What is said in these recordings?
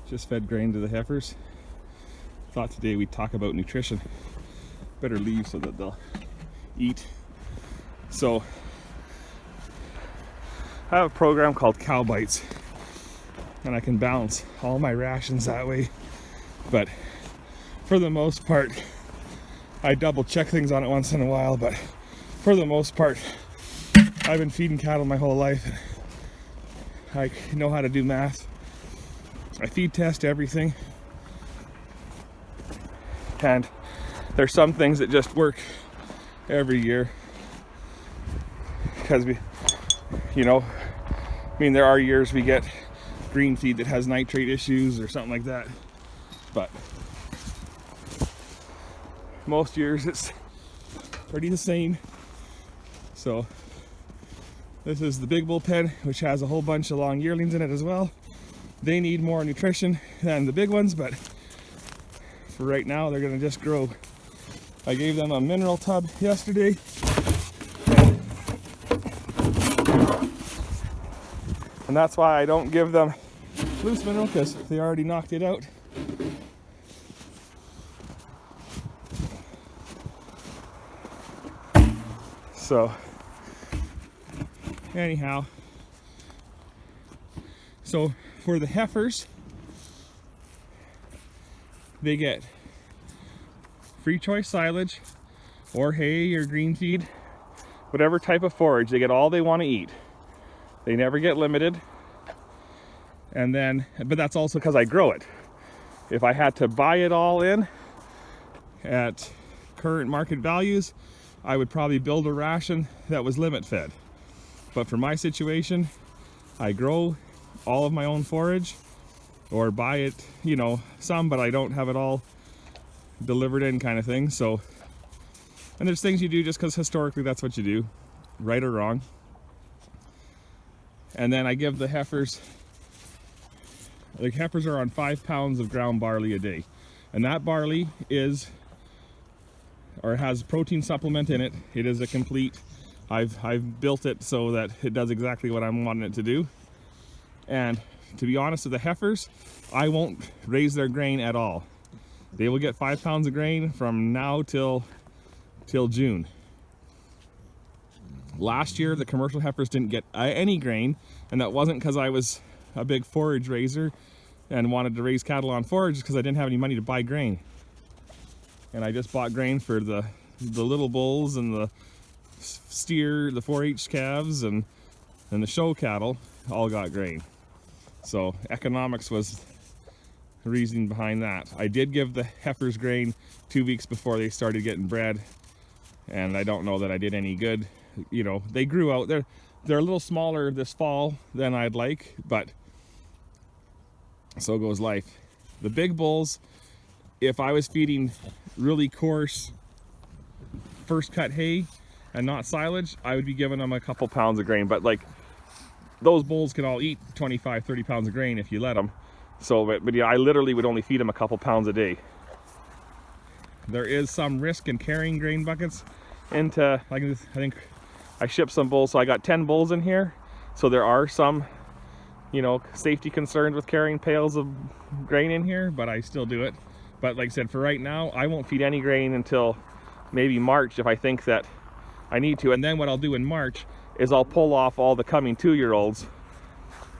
Just fed grain to the heifers. Thought today we'd talk about nutrition. Better leave so that they'll eat. So I have a program called Cow Bites, and I can balance all my rations that way. But for the most part, I double check things on it once in a while, but for the most part, I've been feeding cattle my whole life. I know how to do math. I feed test everything. And there's some things that just work every year. Because there are years we get green feed that has nitrate issues or something like that. But most years it's pretty the same. So this is the big bull pen, which has a whole bunch of long yearlings in it as well. They need more nutrition than the big ones, but for right now they're gonna just grow. I gave them a mineral tub yesterday. And that's why I don't give them loose mineral, because they already knocked it out. So anyhow, so for the heifers, they get free choice silage or hay or green feed, whatever type of forage. They get all they want to eat. They never get limited. And then, but that's also because I grow it. If I had to buy it all in at current market values, I would probably build a ration that was limit fed. But for my situation, I grow all of my own forage, or buy it, some, but I don't have it all delivered in kind of thing. So, and there's things you do just because historically that's what you do, right or wrong. And then I give the heifers are on 5 pounds of ground barley a day. And that barley has protein supplement in it. It is a complete, I've built it so that it does exactly what I'm wanting it to do. And to be honest with the heifers, I won't raise their grain at all. They will get 5 pounds of grain from now till June. Last year, the commercial heifers didn't get any grain, and that wasn't because I was a big forage raiser and wanted to raise cattle on forage, because I didn't have any money to buy grain. And I just bought grain for the little bulls and the steer, the 4-H calves, and the show cattle all got grain. So economics was the reason behind that. I did give the heifers grain 2 weeks before they started getting bred, and I don't know that I did any good. They grew out. They're a little smaller this fall than I'd like, but so goes life. The big bulls, if I was feeding really coarse first cut hay and not silage, I would be giving them a couple pounds of grain. But like, those bulls can all eat 25, 30 pounds of grain if you let them. So, but yeah, I literally would only feed them a couple pounds a day. There is some risk in carrying grain buckets into, like, I think I shipped some bulls, so I got 10 bulls in here. So there are some, safety concerns with carrying pails of grain in here, but I still do it. But like I said, for right now, I won't feed any grain until maybe March if I think that I need to. And then what I'll do in March is I'll pull off all the coming 2-year-olds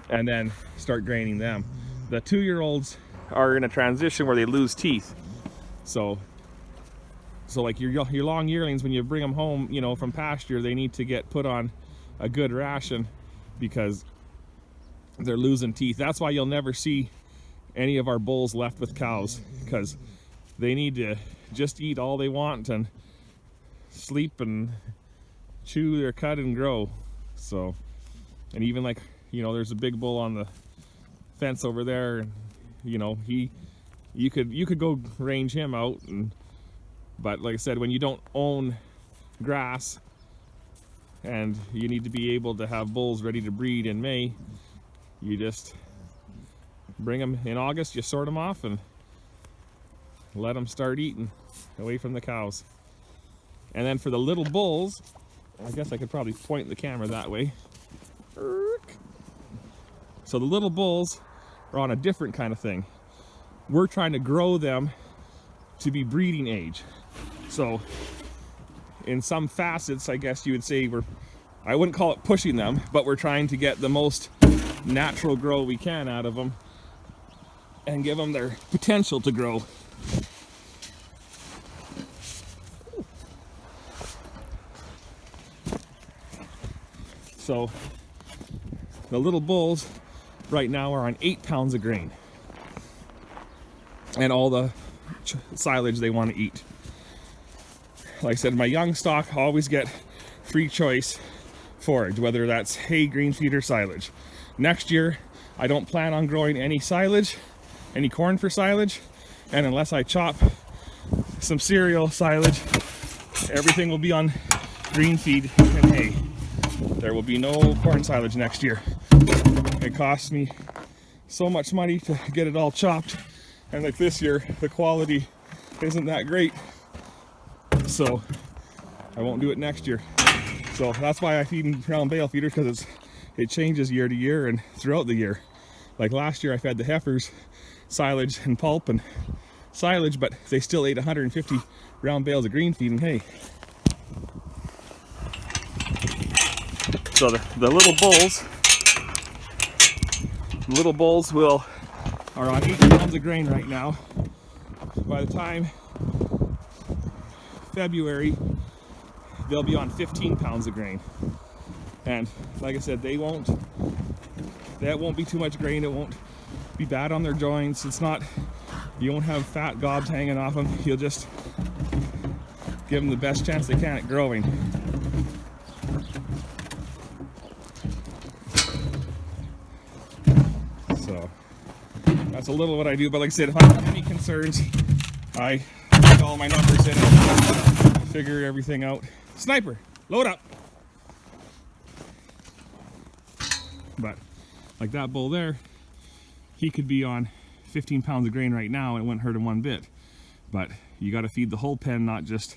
and then start graining them. The 2-year-olds are in a transition where they lose teeth. So like your long yearlings, when you bring them home, from pasture, they need to get put on a good ration because they're losing teeth. That's why you'll never see any of our bulls left with cows, because they need to just eat all they want and sleep and chew their cud and grow. So, and even like, there's a big bull on the fence over there, and you could go range him out, but like I said, when you don't own grass and you need to be able to have bulls ready to breed in May, you just bring them in August, you sort them off and let them start eating away from the cows. And then for the little bulls, I guess I could probably point the camera that way. So the little bulls are on a different kind of thing. we're trying to grow them to be breeding age. So in some facets, I guess you would say I wouldn't call it pushing them, but we're trying to get the most natural grow we can out of them and give them their potential to grow. So the little bulls right now are on 8 pounds of grain and all the silage they want to eat. Like I said, my young stock always get free choice forage, whether that's hay, green feed, or silage. Next year, I don't plan on growing any silage, any corn for silage, and unless I chop some cereal silage, everything will be on green feed and hay. There will be no corn silage next year. It costs me so much money to get it all chopped, and like this year, the quality isn't that great, so I won't do it next year. So that's why I feed in round bale feeders, because it changes year to year and throughout the year. Like last year I fed the heifers silage and pulp and silage, but they still ate 150 round bales of green feed and hay. So the little bulls are on 8 pounds of grain right now. By the time February, they'll be on 15 pounds of grain. And like I said, that won't be too much grain. It won't be bad on their joints. You won't have fat gobs hanging off them. You'll just give them the best chance they can at growing. So that's a little what I do, but like I said, if I have any concerns, I put all my numbers in and figure everything out. Sniper, load up. But like that bull there, he could be on 15 pounds of grain right now and it wouldn't hurt him one bit. But you got to feed the whole pen, not just,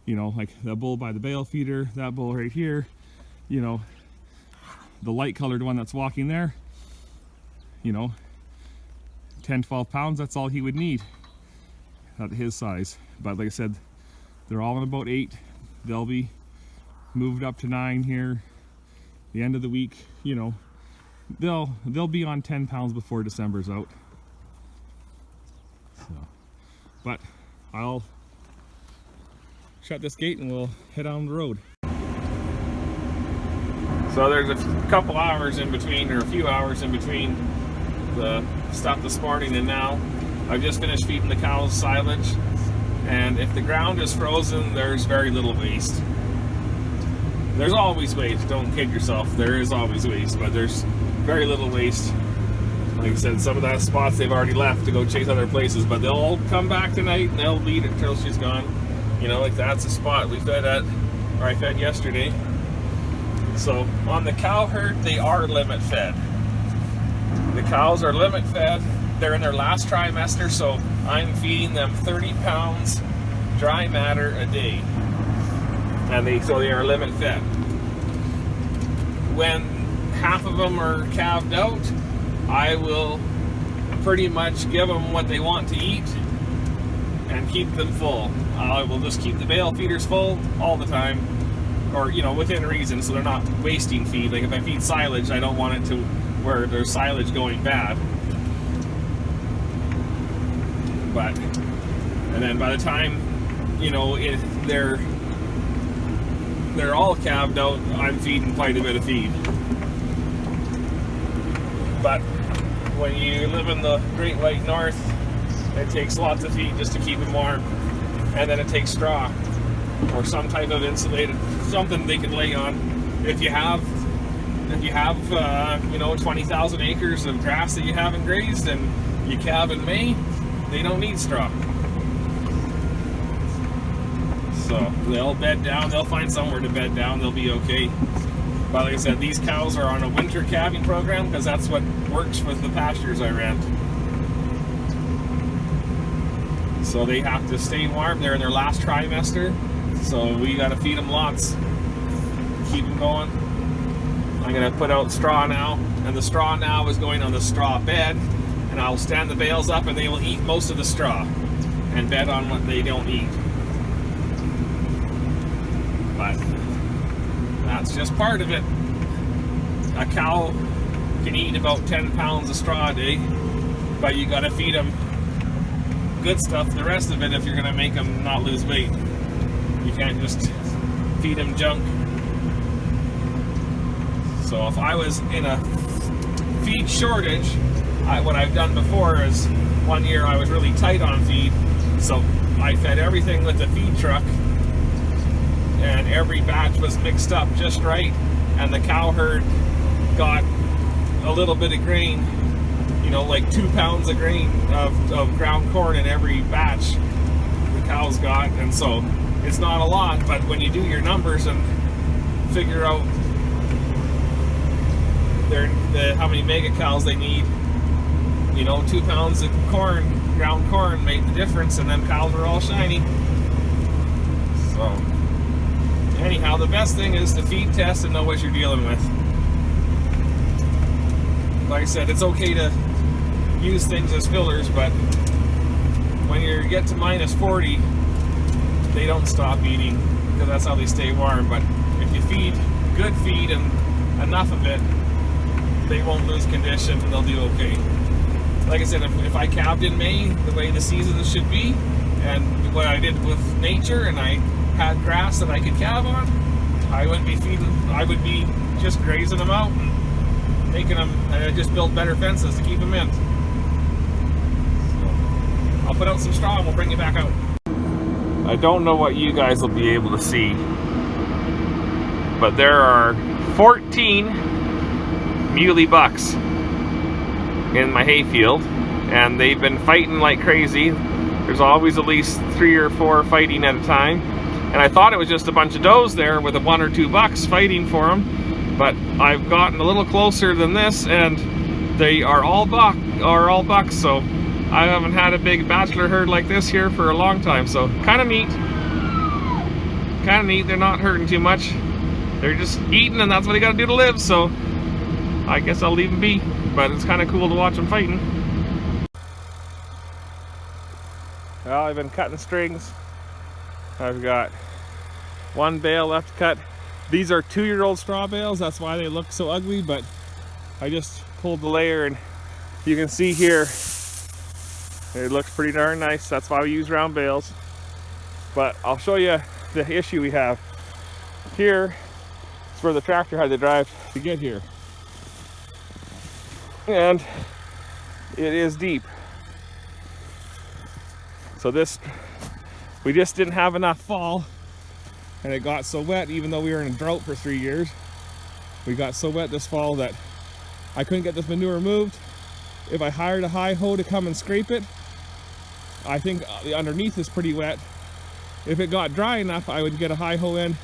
like that bull by the bale feeder, that bull right here, the light colored one that's walking there, 10, 12 pounds, that's all he would need at his size. But like I said, they're all in about 8. They'll be moved up to 9 here the end of the week. They'll be on 10 pounds before December's out. So, but I'll shut this gate and we'll head on the road. So there's a couple hours in between, or a few hours in between the stuff this morning and now. I've just finished feeding the cows silage, and if the ground is frozen, there's very little waste. There's always waste, don't kid yourself, there is always waste, but there's very little waste. Like I said, some of that spots they've already left to go chase other places, but they'll all come back tonight and they'll lead it until she's gone. Like that's a spot we fed at, or I fed yesterday. So on the cow herd, they are limit fed. The cows are limit fed. They're in their last trimester, so I'm feeding them 30 pounds dry matter a day. And so they are limit fed. When half of them are calved out, I will pretty much give them what they want to eat and keep them full. I will just keep the bale feeders full all the time, or within reason, so they're not wasting feed. Like if I feed silage, I don't want it to where there's silage going bad. And then by the time if they're all calved out, I'm feeding quite a bit of feed. But when you live in the Great White North, it takes lots of feed just to keep them warm, and then it takes straw or some type of insulated, something they can lay on. If you have 20,000 acres of grass that you haven't grazed and you calve in May, they don't need straw. So they'll bed down, they'll find somewhere to bed down, they'll be okay. But like I said, these cows are on a winter calving program because that's what works with the pastures I rent. So they have to stay warm. They're in their last trimester, so we got to feed them lots, keep them going. I'm going to put out straw now, and the straw now is going on the straw bed, and I'll stand the bales up and they will eat most of the straw and bet on what they don't eat. But that's just part of it. A cow can eat about 10 pounds of straw a day, but you gotta feed them good stuff the rest of it if you're gonna make them not lose weight. You can't just feed them junk. So if I was in a feed shortage, what I've done before is, one year I was really tight on feed, so I fed everything with the feed truck, and every batch was mixed up just right, and the cow herd got a little bit of grain, you know, like 2 pounds of grain of ground corn in every batch the cows got. And so it's not a lot, but when you do your numbers and figure out how many mega cows they need, you know, 2 pounds of corn, ground corn, made the difference, and then cows were all shiny. So anyhow, the best thing is to feed test and know what you're dealing with. Like I said, it's okay to use things as fillers, but when you get to minus 40, they don't stop eating, because that's how they stay warm. But if you feed good feed and enough of it, they won't lose condition and they'll do okay. Like I said, if I calved in May the way the seasons should be, and what I did with nature, and I had grass that I could calve on, I wouldn't be feeding, I would be just grazing them out and making them, just build better fences to keep them in. So I'll put out some straw and we'll bring you back out. I don't know what you guys will be able to see, but there are 14 muley bucks in my hayfield, and they've been fighting like crazy. There's always at least 3 or 4 fighting at a time, and I thought it was just a bunch of does there with 1 or 2 bucks fighting for them, but I've gotten a little closer than this, and they are all bucks. So I haven't had a big bachelor herd like this here for a long time. So kind of neat. They're not hurting too much. They're just eating, and that's what they got to do to live. So I guess I'll leave them be. But it's kind of cool to watch them fighting. Well, I've been cutting strings. I've got 1 bale left to cut. These are 2-year-old straw bales, that's why they look so ugly, but I just pulled the layer and you can see here, it looks pretty darn nice. That's why we use round bales. But I'll show you the issue we have. Here is where the tractor had to drive to get here. And it is deep. So we just didn't have enough fall. And it got so wet, even though we were in a drought for 3 years, we got so wet this fall that I couldn't get this manure moved. If I hired a high hoe to come and scrape it, I think the underneath is pretty wet. If it got dry enough, I would get a high hoe in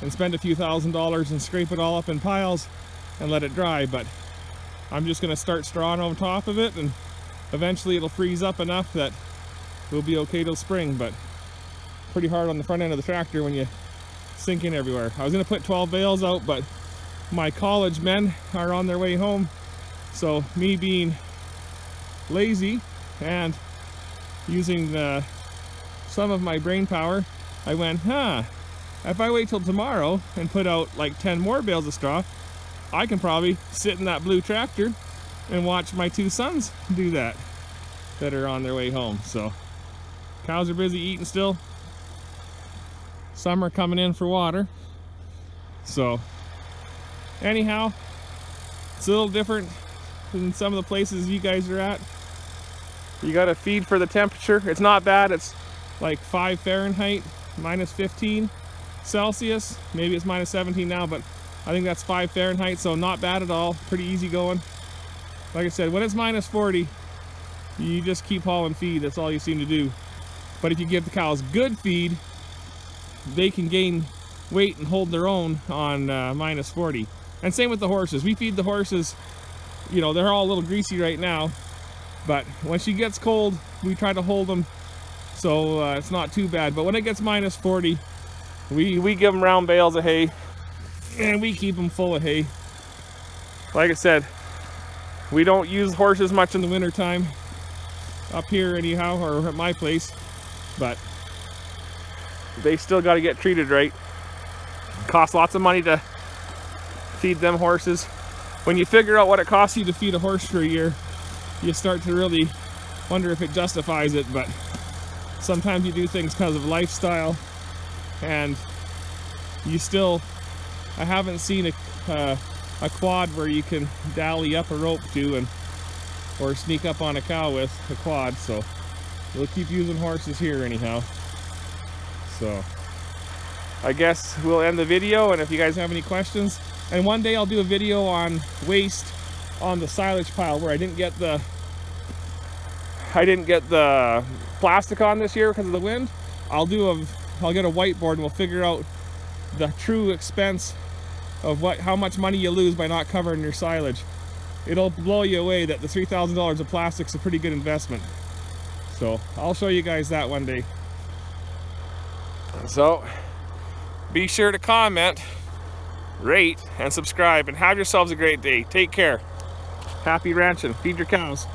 and spend a few $1,000s and scrape it all up in piles and let it dry. But I'm just going to start strawing on top of it, and eventually it'll freeze up enough that we'll be okay till spring. But pretty hard on the front end of the tractor when you sink in everywhere. I was going to put 12 bales out, but my college men are on their way home, so me being lazy and using some of my brain power, I went, if I wait till tomorrow and put out like 10 more bales of straw, I can probably sit in that blue tractor and watch my 2 sons do that are on their way home. So cows are busy eating still. Some are coming in for water. So anyhow, it's a little different than some of the places you guys are at. You gotta feed for the temperature. It's not bad. It's like 5 Fahrenheit, minus 15 Celsius. Maybe it's minus 17 now, but I think that's 5 Fahrenheit, so not bad at all. Pretty easy going. Like I said, when it's minus 40, you just keep hauling feed. That's all you seem to do. But if you give the cows good feed, they can gain weight and hold their own on minus 40. And same with the horses. We feed the horses, you know, they're all a little greasy right now, but when she gets cold, we try to hold them so it's not too bad. But when it gets minus 40, we give them round bales of hay, and we keep them full of hay. Like I said, We don't use horses much in the winter time up here anyhow, or at my place, but they still got to get treated right. Costs lots of money to feed them horses. When you figure out what it costs you to feed a horse for a year, you start to really wonder if it justifies it. But sometimes you do things because of lifestyle, and you still, I haven't seen a quad where you can dally up a rope to or sneak up on a cow with a quad, so we'll keep using horses here anyhow. So I guess we'll end the video, and if you guys have any questions, and one day I'll do a video on waste on the silage pile where I didn't get the plastic on this year because of the wind. I'll get a whiteboard and we'll figure out the true expense of how much money you lose by not covering your silage. It'll blow you away that the $3,000 of plastic's a pretty good investment. So I'll show you guys that one day. So be sure to comment, rate, and subscribe, and have yourselves a great day. Take care. Happy ranching. Feed your cows.